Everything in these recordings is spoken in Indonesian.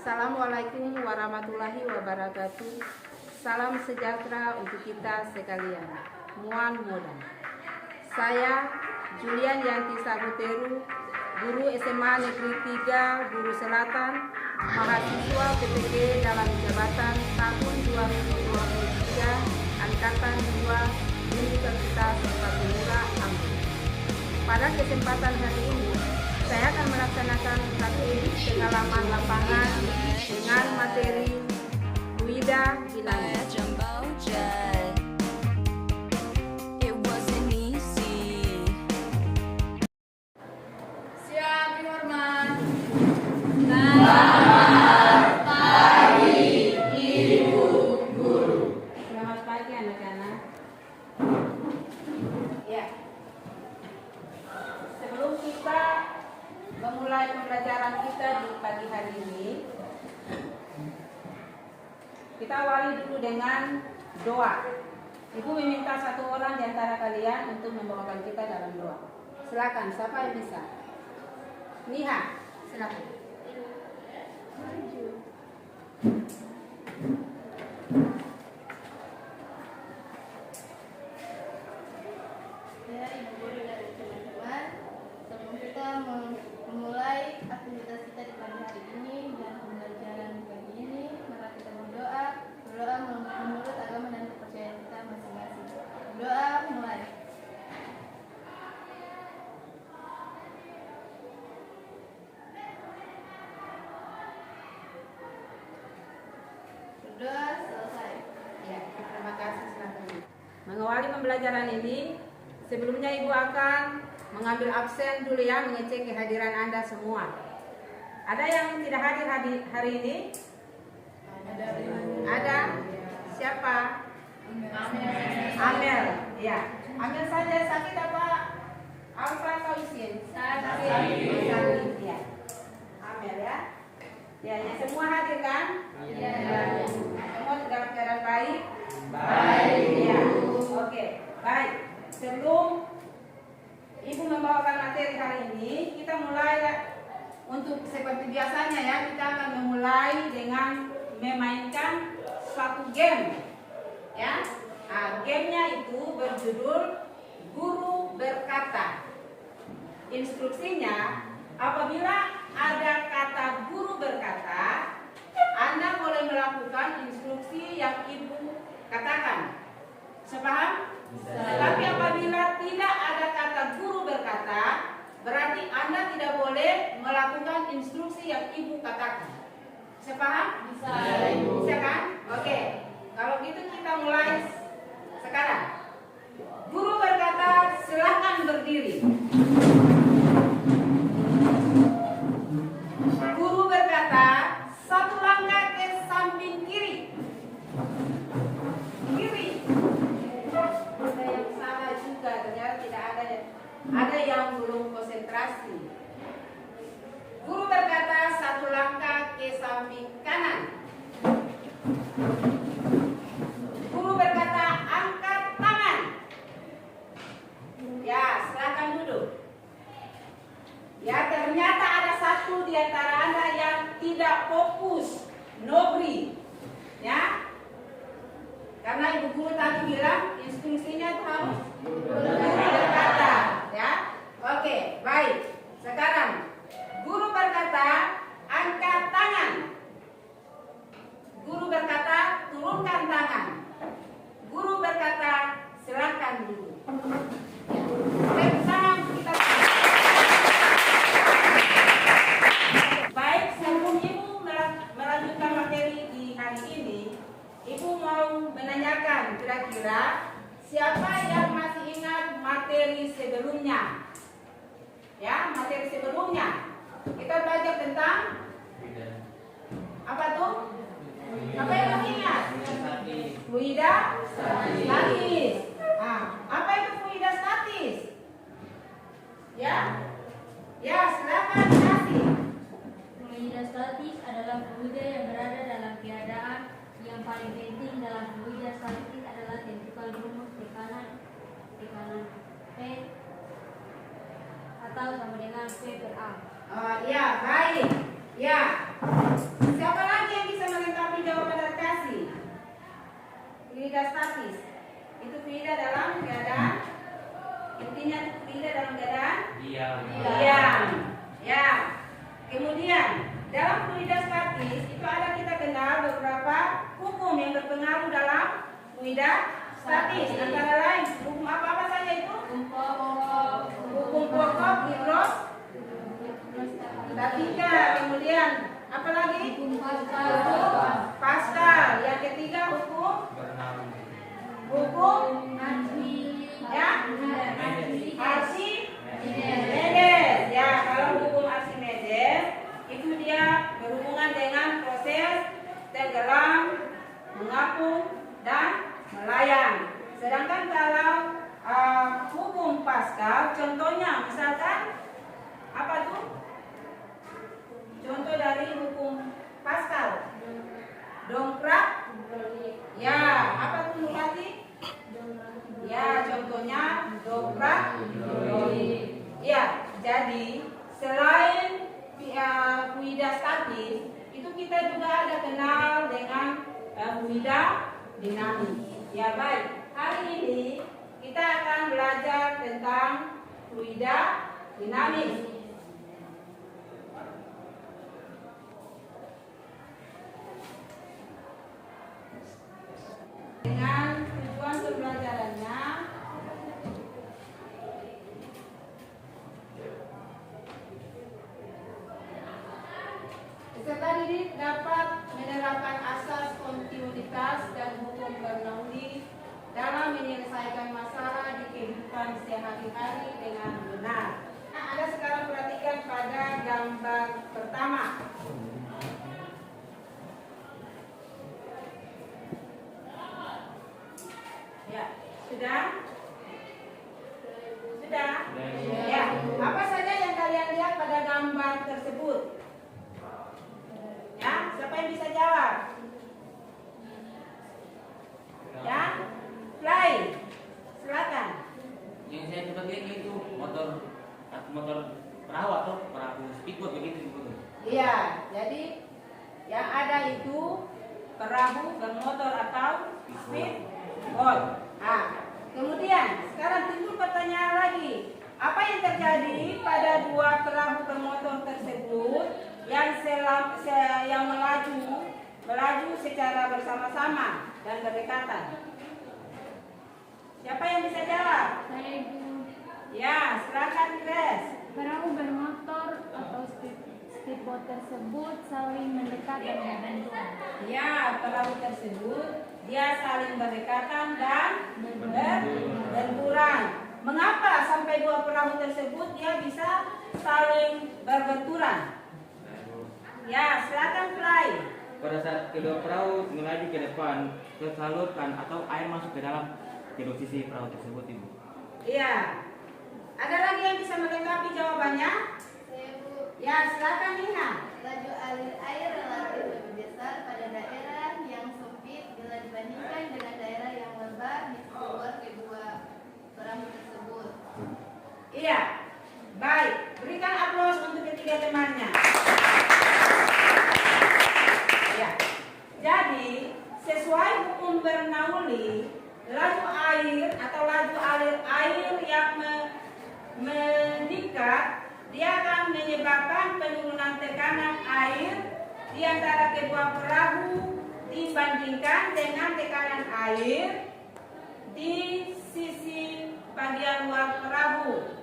Assalamualaikum warahmatullahi wabarakatuh. Salam sejahtera untuk kita sekalian. Muan muda. Saya Julian Yanti Sabuteru, guru SMA Negeri 3 Guru Selatan, mahasiswa PTG dalam jabatan tahun 2023, angkatan 2 Universitas Patimura, Ambon. Pada kesempatan hari ini, saya akan melaksanakan praktik pengalaman lapangan dengan materi Fluida Bilangan. Siap dihormat. Selamat pagi, Ibu Guru. Selamat pagi anak-anak. Ya. Sebelum kita memulai pembelajaran kita di pagi hari ini, kita awali dulu dengan doa. Ibu meminta satu orang di antara kalian untuk membawakan kita dalam doa. Silakan, siapa yang bisa? Niha, silakan. Ya, Ibu Guru dan teman-teman, sebelum kita memulai aktivitas kita di pagi hari ini dan pembelajaran pagi ini, maka kita berdoa menurut agama dan kepercayaan kita masing-masing. Doa mulai. Berdoa selesai. Ya, terima kasih, silakan. Mengawali pembelajaran ini, sebelumnya Ibu akan mengambil absen dulu ya, mengecek kehadiran Anda semua. Ada yang tidak hadir hari ini? Ada? Siapa? Amel. Ya. Amel saja sakit apa? Alfa atau Isin? Sakit. Ya. Amel ya. Ya, semua hadir kan? Iya. Semua dalam keadaan baik? Baik. Ya. Oke, baik. Sebelum Ibu membawakan materi hari ini, kita mulai untuk seperti biasanya ya, kita akan memulai dengan memainkan suatu game. Ya. Nah, gamenya itu berjudul Guru Berkata. Instruksinya, apabila ada kata guru berkata, Anda boleh melakukan instruksi yang Ibu katakan. Sepaham? Tetapi apabila tidak ada kata guru berkata, berarti Anda tidak boleh melakukan instruksi yang Ibu katakan. Sepaham? Bisa kan? Oke. Kalau gitu kita mulai sekarang. Guru berkata, silakan berdiri. Guru berkata, satu langkah ke samping kiri. Kiri. Ada yang salah juga, ternyata tidak ada. Ada yang belum konsentrasi. Guru berkata, satu langkah ke samping kanan. Guru berkata, angkat tangan. Ya, silakan duduk. Ya, ternyata ada satu di antara Anda yang tidak fokus, nobri. Ya. Karena Ibu Guru tadi bilang instruksinya itu harus guru berkata, ya. Oke, baik. Sekarang guru berkata, angkat tangan. Guru berkata, turunkan tangan. Guru berkata, silakan duduk. Bersama kita. Baik, sebelum Ibu melanjutkan materi di hari ini, Ibu mau menanyakan kira-kira siapa yang masih ingat materi sebelumnya? Ya, materi sebelumnya kita belajar tentang apa tuh? Apa yang masih ingat? Fluida statis. Nah, apa itu fluida statis? Ya, ya silakan kasih. Fluida statis adalah fluida yang berada dalam keadaan. Yang paling penting dalam fluida statis adalah tentukan rumus tekanan P atau sama dengan P per A. Ya, baik. Ya. Siapa Diam. Ya. Kemudian dalam fluida statis itu ada kita kenal beberapa hukum yang berpengaruh dalam fluida statis. Antara lain hukum apa saja itu? Hukum pokok hidrostatika. Kemudian apa lagi? Hukum Pascal. Yang ketiga hukum ya Archimedes. Ya, kalau hukum Archimedes itu dia berhubungan dengan proses tenggelam, mengapung dan melayang. Sedangkan kalau hukum Pascal, contohnya misalkan apa tuh? Contoh dari hukum Pascal, dongkrak. Ya, apa tuh Nurhati? Ya, contohnya dongkrak. Ya, jadi selain fluida statis, itu kita juga ada kenal dengan fluida dinamis. Ya baik, hari ini kita akan belajar tentang fluida dinamis. Dengan tujuan pembelajarannya peserta didik dapat menerapkan asas kontinuitas dan hukum Bernoulli dalam menyelesaikan masalah di kehidupan sehari-hari dengan benar. Nah, Anda sekarang perhatikan pada gambar pertama. Ya, sudah? Sudah? Ya, apa saja yang kalian lihat pada gambar tersebut? Ya, siapa yang bisa jawab? Ya, Fly, silakan. Yang saya coba lihat itu motor perahu atau perahu speedboat begitu. Iya, jadi yang ada itu perahu bermotor atau speedboat. Nah, kemudian sekarang timbul pertanyaan lagi. Apa yang terjadi pada dua perahu bermotor tersebut yang melaju secara bersama-sama dan berdekatan? Siapa yang bisa jawab? Saya Ibu. Ya, silakan Grace. Perahu bermotor atau speedboat tersebut saling mendekat dan berbenturan. Ya, perahu tersebut dia saling berdekatan dan berbenturan. Mengapa sampai dua perahu tersebut dia bisa saling berbenturan? Ya, silakan Fly. Pada saat kedua perahu melaju ke depan, tersalurkan atau air masuk ke dalam kedua sisi perahu tersebut, Ibu. Iya. Ada lagi yang bisa melengkapi jawabannya? Saya Bu. Ya, silakan Nina. Laju alir air relatif lebih besar pada daerah yang sempit bila dibandingkan dengan daerah yang lebar di luar kedua perahu tersebut. Iya. Baik, berikan aplaus untuk ketiga temannya. Ya. Jadi, sesuai hukum Bernoulli, laju air atau laju alir air yang meningkat, dia akan menyebabkan penurunan tekanan air di antara kedua perahu dibandingkan dengan tekanan air di sisi bagian luar perahu,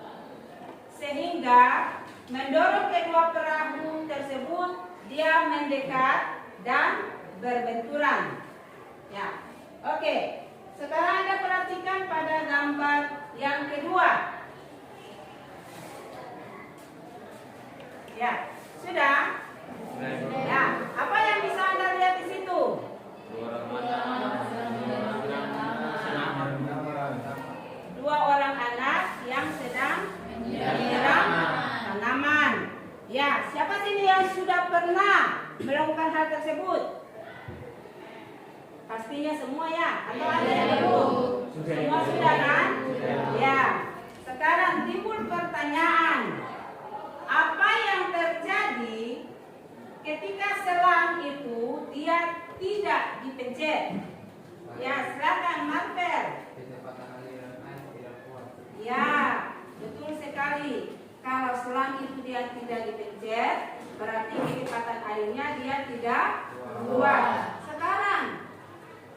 sehingga mendorong kedua perahu tersebut dia mendekat dan berbenturan. Ya, oke. Sekarang Anda perhatikan pada gambar yang kedua. Ya, sudah? Ya, apa yang bisa Anda lihat di situ? Dua orang anak yang sedang menyiram tanaman. Ya, siapa sini yang sudah pernah melakukan hal tersebut? Pastinya semua ya, atau ada yang belum? Semua sudah kan? Ya. Sekarang timbul pertanyaan, apa yang terjadi ketika selang itu dia tidak dipencet, berarti kecepatan airnya dia tidak keluar. Sekarang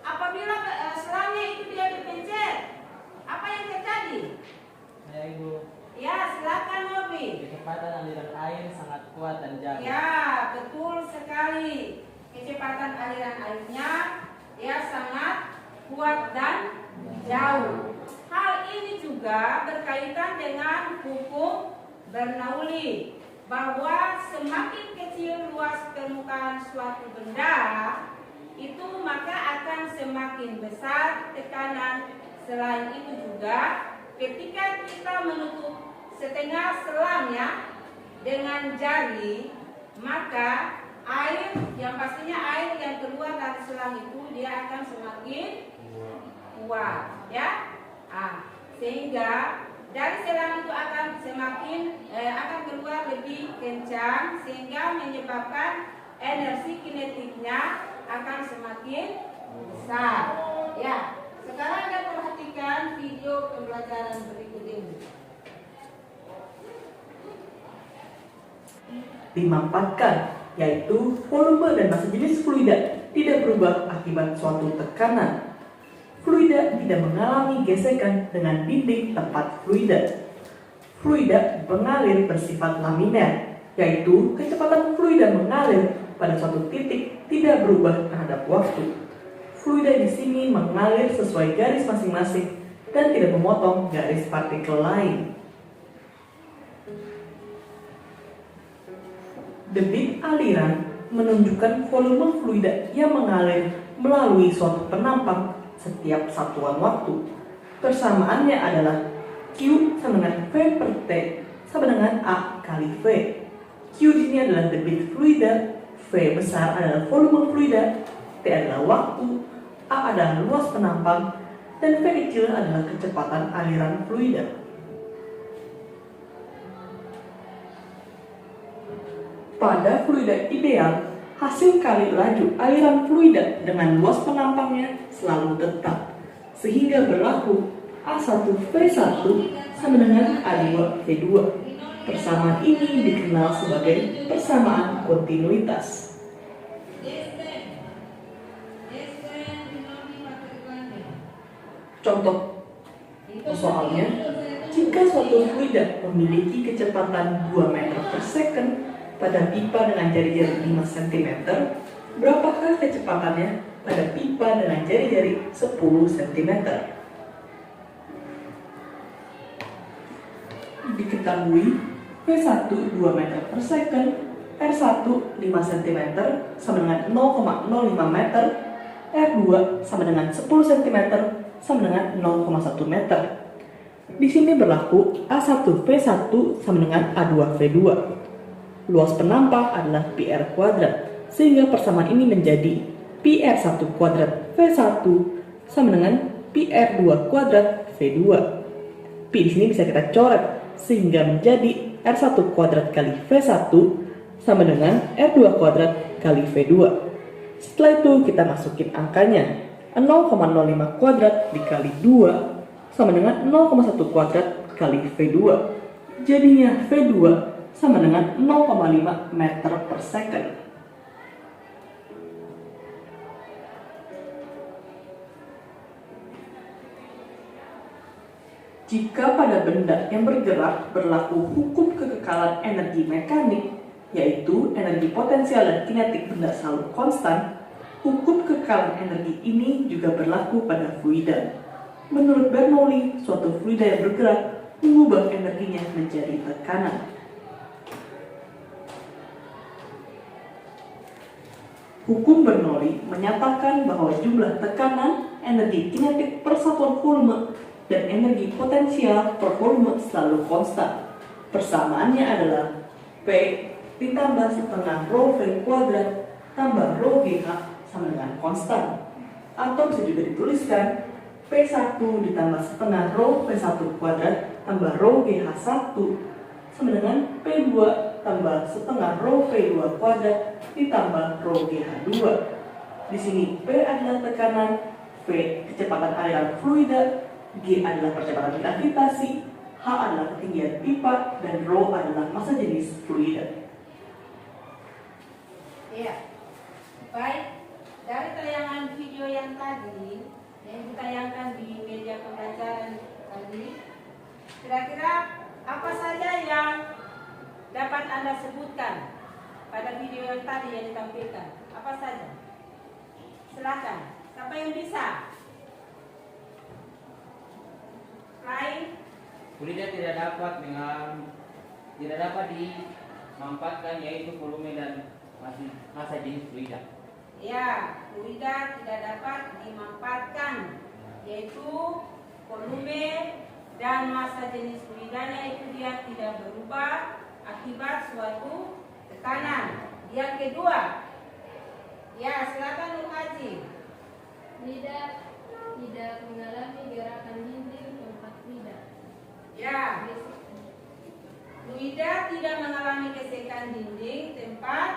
apabila selangnya itu dia dipencet, apa yang terjadi? Ya Ibu, Ya, silakan Nobi. kecepatan aliran air sangat kuat dan jauh. Ya, betul sekali. Kecepatan aliran airnya ya sangat kuat dan jauh. Hal ini juga berkaitan dengan hukum Bernoulli, bahwa semakin kecil luas permukaan suatu benda, itu maka akan semakin besar tekanan. Selain itu juga, ketika kita menutup setengah selangnya dengan jari, maka air yang pastinya air yang keluar dari selang itu dia akan semakin kuat, ya. Sehingga dari selang itu akan semakin akan keluar lebih kencang, sehingga menyebabkan energi kinetiknya akan semakin besar. Ya, sekarang Anda perhatikan video pembelajaran berikut ini. Dimanfaatkan, yaitu volume dan massa jenis fluida tidak berubah akibat suatu tekanan. Fluida tidak mengalami gesekan dengan dinding tempat fluida. Fluida mengalir bersifat laminer, yaitu kecepatan fluida mengalir pada suatu titik tidak berubah terhadap waktu. Fluida di sini mengalir sesuai garis masing-masing dan tidak memotong garis partikel lain. Debit aliran menunjukkan volume fluida yang mengalir melalui suatu penampang setiap satuan waktu. Persamaannya adalah Q sama dengan V per T sama dengan A kali V. Q di sini adalah debit fluida, V besar adalah volume fluida, T adalah waktu, A adalah luas penampang, dan V kecil adalah kecepatan aliran fluida. Pada fluida ideal, hasil kali laju aliran fluida dengan luas penampangnya selalu tetap, sehingga berlaku A1V1 sama dengan A2V2. Persamaan ini dikenal sebagai persamaan kontinuitas. Contoh soalnya, jika suatu fluida memiliki kecepatan 2 meter per second pada pipa dengan jari-jari 5 cm, berapakah kecepatannya pada pipa dengan jari-jari 10 cm? Diketahui V1 2 meter per second, R1 5 cm sama dengan 0,05 meter, R2 sama dengan 10 cm sama dengan 0,1 meter. Di sini berlaku A1V1 sama dengan A2V2. Luas penampang adalah PR kuadrat, sehingga persamaan ini menjadi PR1 kuadrat V1 sama dengan PR2 kuadrat V2. P di sini bisa kita coret, sehingga menjadi R1 kuadrat kali V1 sama dengan R2 kuadrat kali V2. Setelah itu kita masukin angkanya, 0,05 kuadrat dikali 2 sama dengan 0,1 kuadrat kali V2. Jadinya V2 sama dengan 0,5 meter per second. Jika pada benda yang bergerak berlaku hukum kekekalan energi mekanik, yaitu energi potensial dan kinetik benda selalu konstan, hukum kekekalan energi ini juga berlaku pada fluida. Menurut Bernoulli, suatu fluida yang bergerak mengubah energinya menjadi tekanan. Hukum Bernoulli menyatakan bahwa jumlah tekanan, energi kinetik per satuan volume, dan energi potensial per volume selalu konstan. Persamaannya adalah P ditambah setengah rho V kuadrat tambah rho GH sama dengan konstan. Atau bisa juga dituliskan P1 ditambah setengah rho V1 kuadrat tambah rho GH1 sama dengan P2 tambah setengah rho V2 kuadrat ditambah rho GH2. Di sini P adalah tekanan, V kecepatan aliran fluida, G adalah percepatan gravitasi, H H adalah ketinggian pipa, dan ρ adalah massa jenis fluida. Iya. Baik, dari tayangan video yang tadi yang ditayangkan di media pembelajaran tadi, kira-kira apa saja yang dapat Anda sebutkan pada video yang tadi yang ditampilkan? Apa saja? Silakan. Siapa yang bisa? Lain? Fluida tidak dapat dimanfaatkan, yaitu volume dan massa jenis fluida. Ya, fluida tidak dapat dimanfaatkan, yaitu volume dan massa jenis fluidanya itu dia tidak berubah akibat suatu tekanan. Yang kedua, ya silakan Nur Haji. Tidak mengalami gerakan dinding tempat fluida. Ya, fluida tidak mengalami gesekan dinding tempat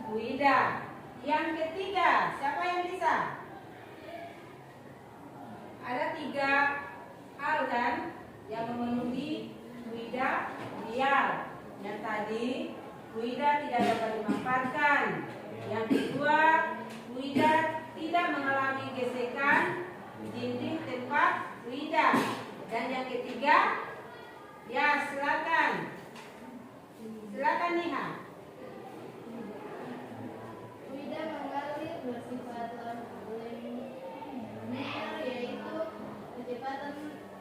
fluida. Yang ketiga, siapa yang bisa? Ada 3 hal kan yang memenuhi fluida liar. Yang tadi, fluida tidak dapat dimanfaatkan. Yang kedua, fluida tidak mengalami gesekan dinding tempat fluida. Dan yang ketiga, ya silakan Niha. Fluida mengalir bersifat linear, yaitu kecepatan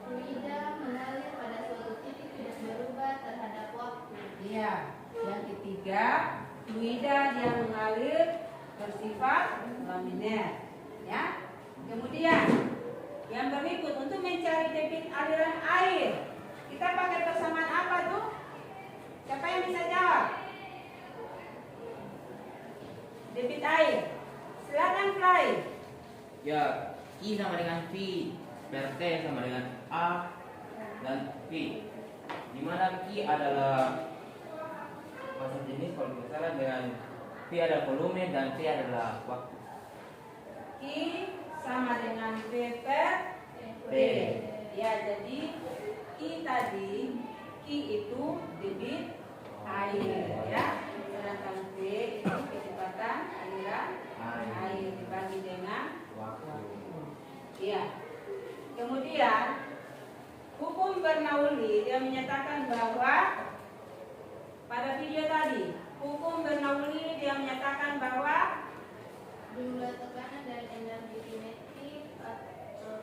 fluida mengalir pada suatu titik tidak berubah terhadap waktu. Iya. Yang ketiga, fluida yang mengalir bersifat laminar. Ya. Kemudian yang berikut, untuk mencari debit aliran air, kita pakai persamaan apa tuh? Siapa yang bisa jawab? Debit air. Silakan Fly. Ya, I sama dengan V, per T sama dengan A dan V. Di mana Q adalah massa jenis kalau tidak salah, dengan V adalah volume dan T adalah waktu. Q sama dengan V per T. Ya, jadi Q tadi, Q itu debit air, ya. Sedangkan V itu kecepatan aliran air dibagi dengan iya. Kemudian hukum Bernoulli dia menyatakan bahwa pada video tadi, hukum Bernoulli dia menyatakan bahwa Jumlah tekanan dan energi kinetik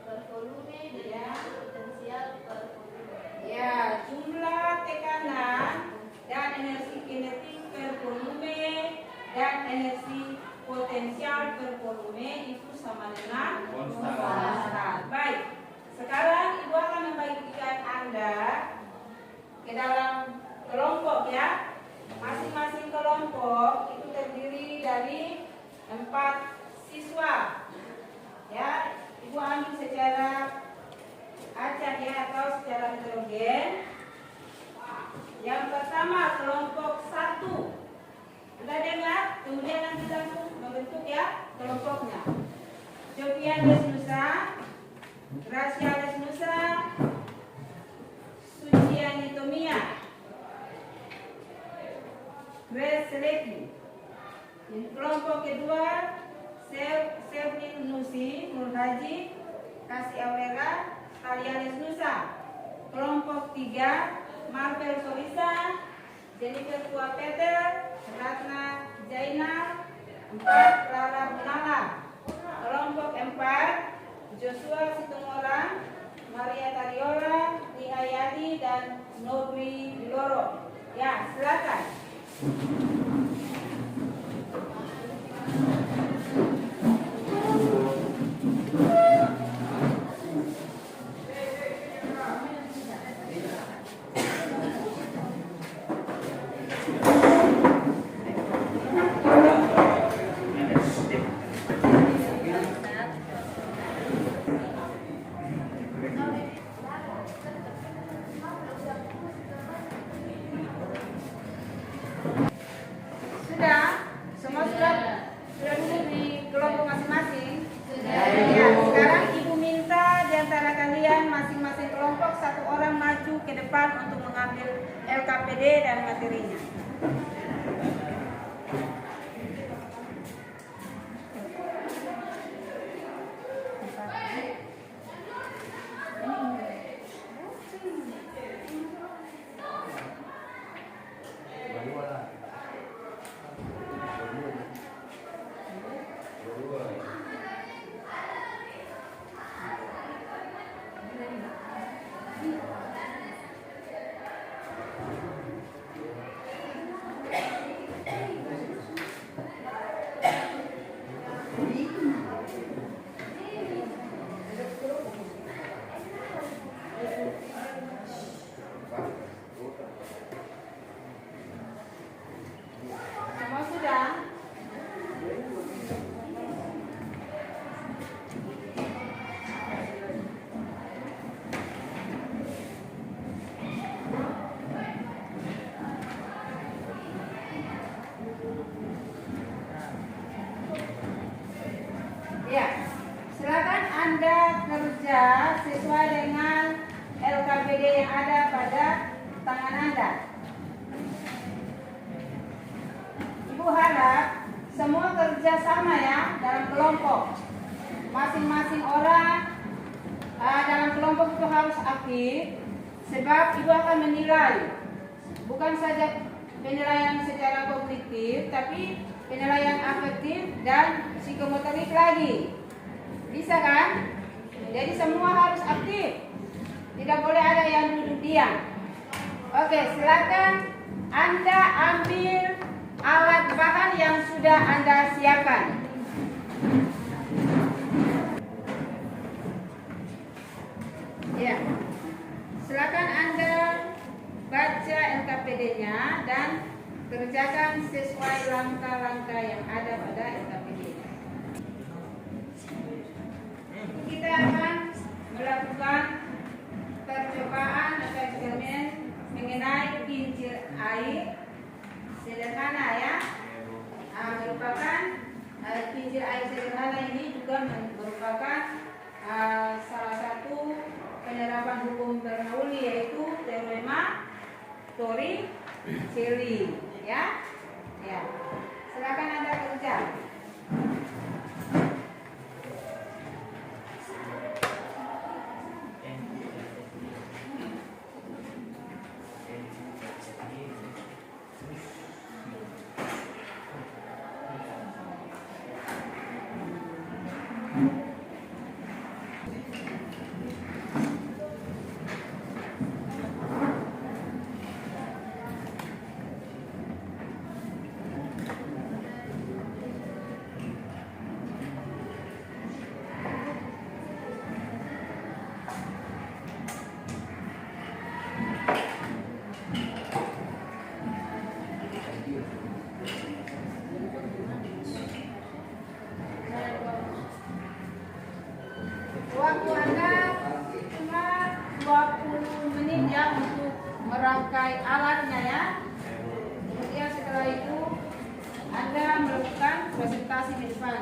per volume dengan potensial per volume. ya jumlah tekanan dan energi kinetik per volume dan energi potensial per volume itu sama dengan konstan. Baik, sekarang Ibu akan membagikan Anda ke dalam kelompok ya. Masing-masing kelompok itu terdiri dari 4 siswa. Ya, Ibu ambil secara acak ya atau secara heterogen. Yang pertama kelompok 1. Sudah dengar? Kemudian nanti langsung membentuk ya kelompoknya. Jovian Lesnusa, Gracia Lesnusa, Suciani Tomia, Grace Seleki. Yang kelompok kedua Sevin Nusi, Nur Haji, Kasih Aurera, Talia Lesnusa. Kelompok 3 Marvel Sorisa, Jennifer Tua Peter, Ratna Zainal. 4 Rara Munala. Kelompok 4 Joshua Situmorang, Maria Tariola, Nihayadi dan Nobri Biloro. Ya, silakan. Sudah? Semua sudah duduk di kelompok masing-masing? Ya, sekarang Ibu minta di antara kalian masing-masing kelompok 1 orang maju maju ke depan untuk mengambil LKPD dan materinya. Semua sudah? Ya, silakan Anda kerja sesuai dengan LKPD yang ada pada tangan Anda. Ibu harap semua kerja sama ya dalam kelompok. Masing-masing orang dalam kelompok itu harus aktif, sebab ibu akan menilai bukan saja penilaian secara kognitif, tapi penilaian afektif dan psikomotorik lagi. Bisa kan? Jadi semua harus aktif. Tidak boleh ada yang duduk diam. Oke, silakan Anda ambil alat bahan yang sudah Anda siapkan. Ya. Silakan Anda baca LKPD-nya dan kerjakan sesuai langkah-langkah yang ada pada LKPD. Kita akan melakukan percobaan atau eksperimen mengenai kincir air. Sederhana ya, merupakan kincir air sederhana ini juga merupakan salah satu penerapan hukum Bernoulli, yaitu teorema Torricelli ya. Ya, silakan Anda kerja. Waktu Anda cuma 20 menit ya untuk merangkai alatnya ya. Kemudian setelah itu Anda melakukan presentasi di depan.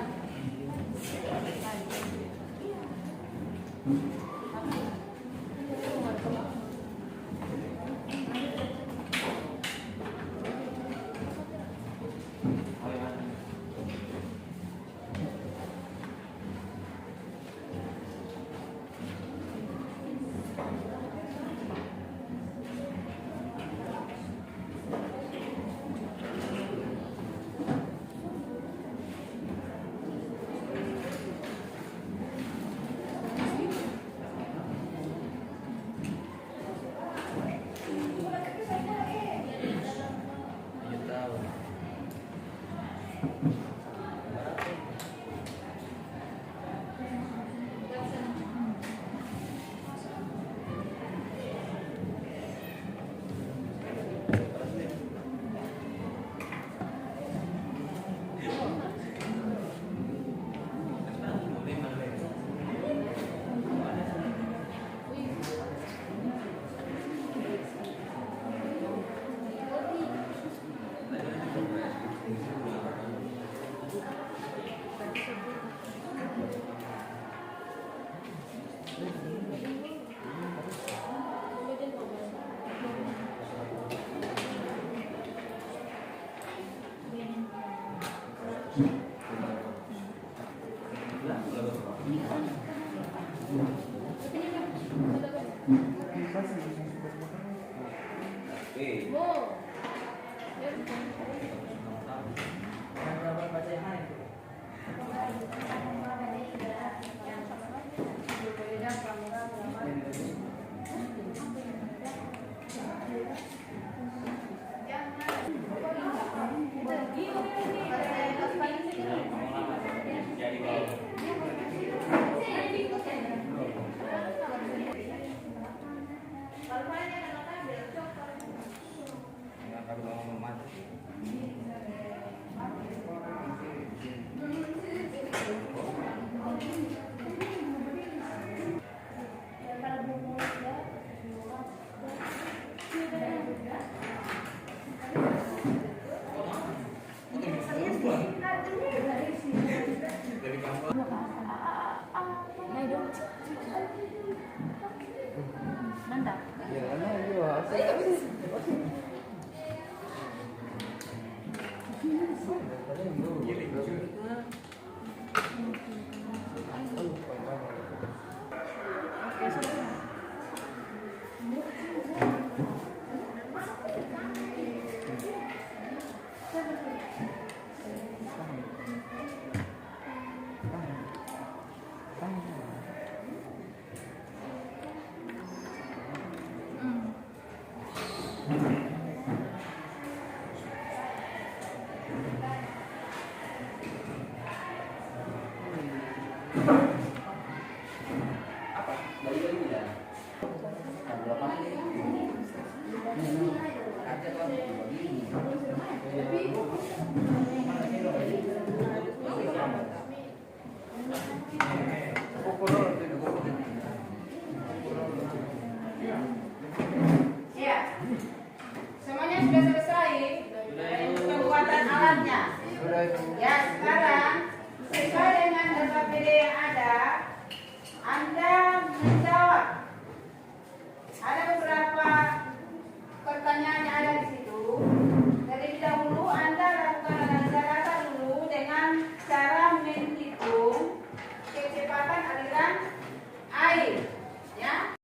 B. Mo. Jawaban baca yang mana itu? Jadi kalau nggak tahu ngomong mati. Apa? Balik-balik udah. Berapa? Ada tuh begini. Ya, semuanya sudah selesai. Pembuatan alatnya. Ya, sekarang sesuai dengan DPD yang ada, Anda menjawab. Ada beberapa pertanyaan yang ada di situ. Terlebih dahulu Anda lakukan analisa data dulu dengan cara menghitung kecepatan aliran air. Ya.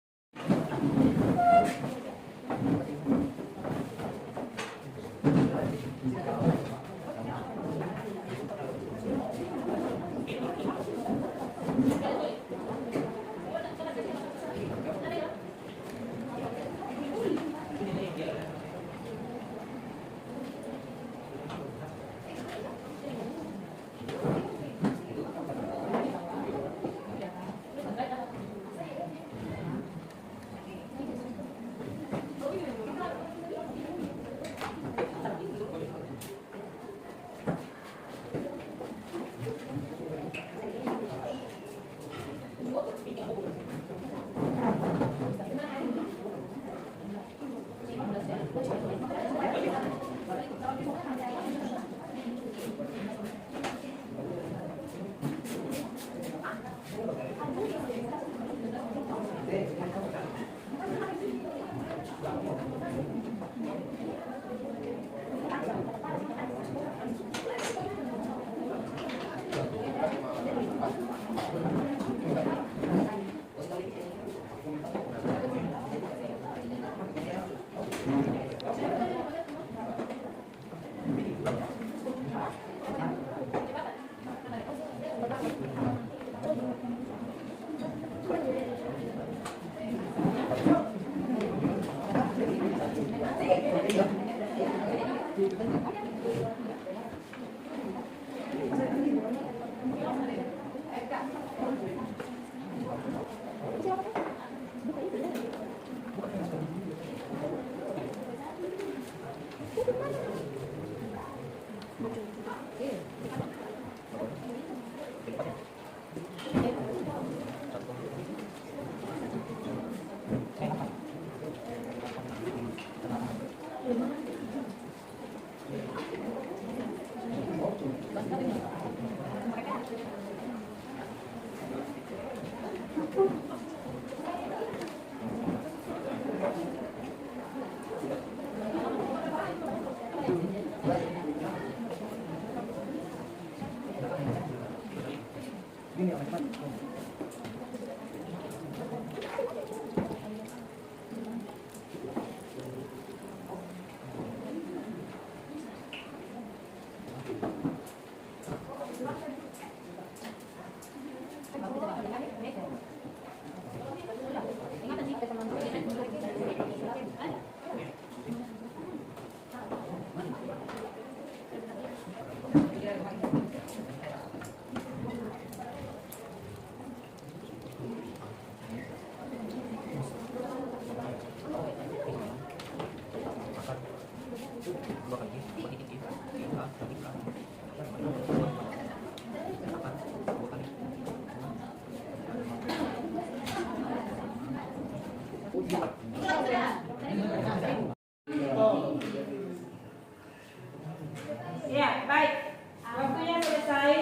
Ya, baik. Waktunya selesai.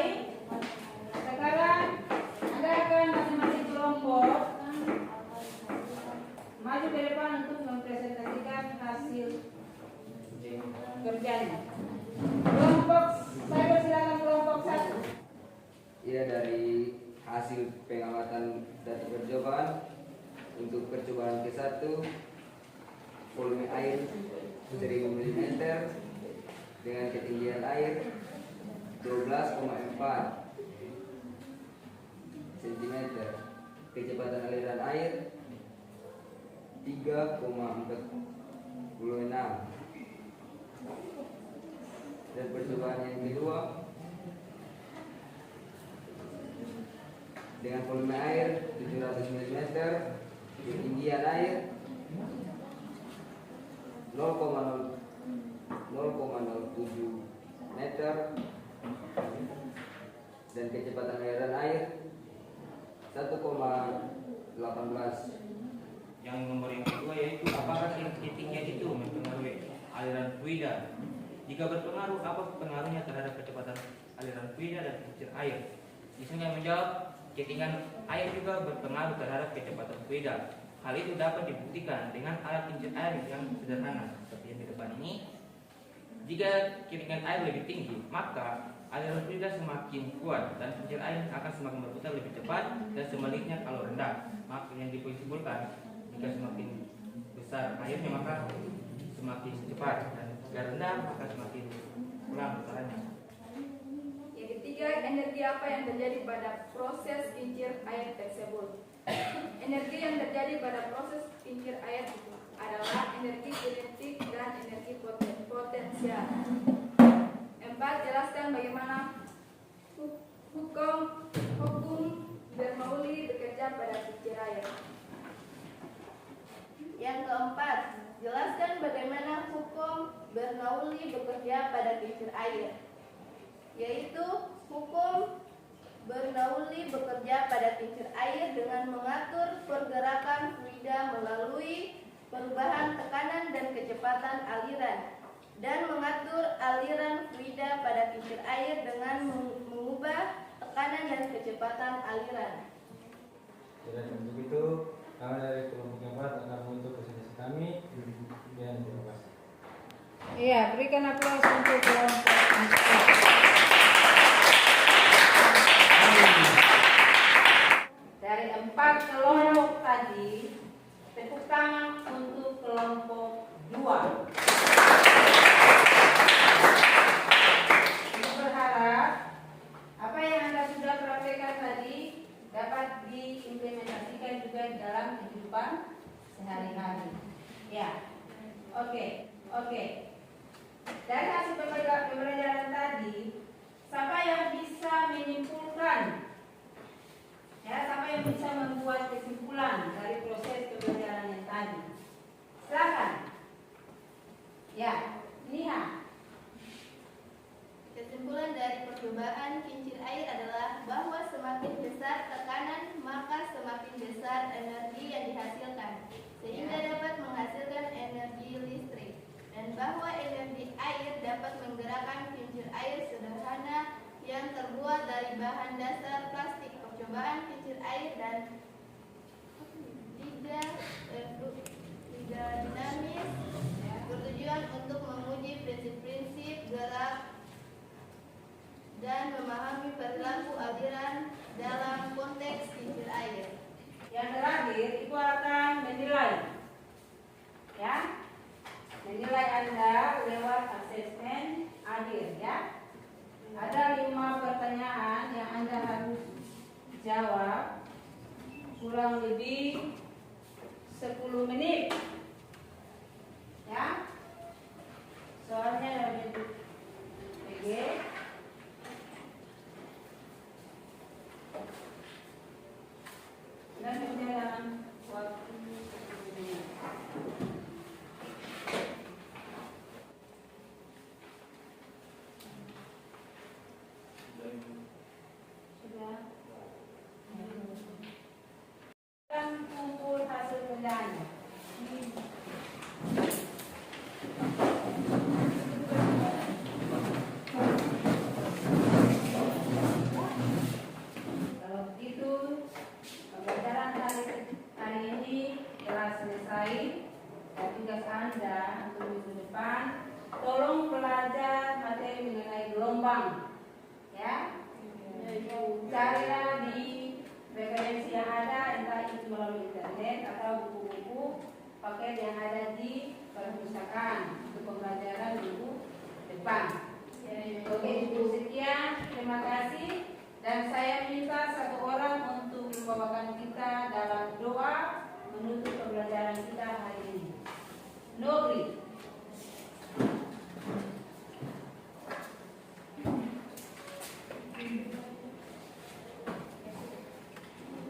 Sekarang Anda akan masing-masing kelompok maju ke depan untuk mempresentasikan hasil kerjanya. Kelompok, saya persilakan kelompok 1. Ya, dari hasil pengamatan data percobaan untuk percobaan ke-1, volume air 1000 mm dengan ketinggian air 12,4 cm, kecepatan aliran air 3,46. Dan percobaan yang kedua dengan volume air 700 mm, ketinggian air 0,07 meter, dan kecepatan aliran air 1,18. Yang nomor yang kedua yaitu apakah ketinggian itu mempengaruhi aliran fluida? Jika berpengaruh, apa pengaruhnya terhadap kecepatan aliran fluida dan kincir air? Di sini yang menjawab, ketinggian air juga berpengaruh terhadap kecepatan fluida. Hal itu dapat dibuktikan dengan alat kincir air yang sederhana seperti yang di depan ini. Jika ketinggian air lebih tinggi, maka aliran fluida semakin kuat dan kincir air akan semakin berputar lebih cepat, dan sebaliknya kalau rendah. Maka yang disimpulkan, jika semakin besar airnya maka semakin cepat, dan jika rendah maka semakin pelan putarannya. Yang ketiga, energi apa yang terjadi pada proses kincir air tersebut? Energi yang terjadi pada proses kincir air itu adalah energi kinetik dan energi potensial. 4. Jelaskan bagaimana hukum Bernoulli bekerja pada kincir air. Yang keempat, jelaskan bagaimana hukum Bernoulli bekerja pada kincir air. Yaitu, hukum Bernoulli bekerja pada kincir air dengan mengatur pergerakan fluida melalui perubahan tekanan dan kecepatan aliran, dan mengatur aliran fluida pada kincir air dengan mengubah tekanan dan kecepatan aliran. Dan untuk itu, kami dari kelompok yang 4 akan menutup presentasi kami. Dan terima kasih. Iya, berikan aplaus untuk kelompok 4. Dari 4 kelompok tadi, tepuk tangan untuk kelompok 2. Saya berharap apa yang Anda sudah praktekkan tadi dapat diimplementasikan juga di dalam kehidupan sehari-hari. Ya, oke. Dari hasil pembelajaran tadi, siapa yang bisa menyimpulkan? Ya, siapa yang bisa membuat kesimpulan dari proses pembelajaran yang tadi? Silakan. Ya, Nia. Kesimpulan dari percobaan kincir air adalah bahwa semakin besar tekanan, maka semakin besar energi yang dihasilkan, sehingga dapat menghasilkan energi listrik, dan bahwa energi air dapat menggerakkan kincir air sederhana yang terbuat dari bahan dasar plastik. Percobaan kincir air dan tidak dinamis bertujuan untuk menguji prinsip-prinsip gerak dan memahami perilaku aliran dalam konteks kincir air. Yang terakhir itu akan menilai, ya, menilai Anda lewat asesmen akhir, ya. Ada 5 pertanyaan yang Anda harus jawab kurang lebih 10 menit, ya. Soalnya dalam bentuk PG. Dan dalam waktu 10 menit. Sudah. Dan kumpul hasil kerjanya. Dan tugas Anda untuk minggu depan, tolong belajar materi mengenai gelombang, ya. Carilah di referensi yang ada, entah itu melalui internet atau buku-buku paket yang ada di perpustakaan untuk pembelajaran minggu depan. Oke, cukup sekian. Terima kasih. Dan saya minta satu orang untuk membawakan kita dalam doa menutup pembelajaran kita hari ini. Nobri.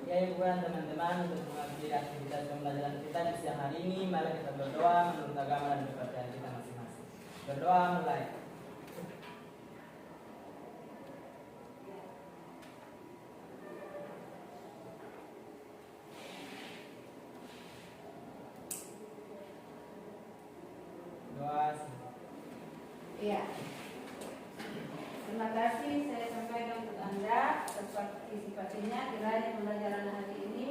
Ya Ibu dan teman-teman, untuk mengakhiri aktivitas pembelajaran kita di siang hari ini, mari kita berdoa menurut agama dan kepercayaan kita masing-masing. Berdoa mulai. Doa. Iya. Terima kasih saya sampaikan untuk Anda atas partisipasinya. Kiranya pembelajaran hari ini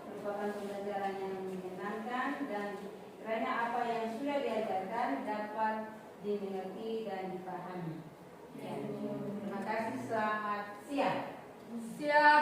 merupakan pembelajaran yang menyenangkan dan kiranya apa yang sudah diajarkan dapat dimengerti dan dipahami. Ya. Terima kasih. Selamat siang. Siap.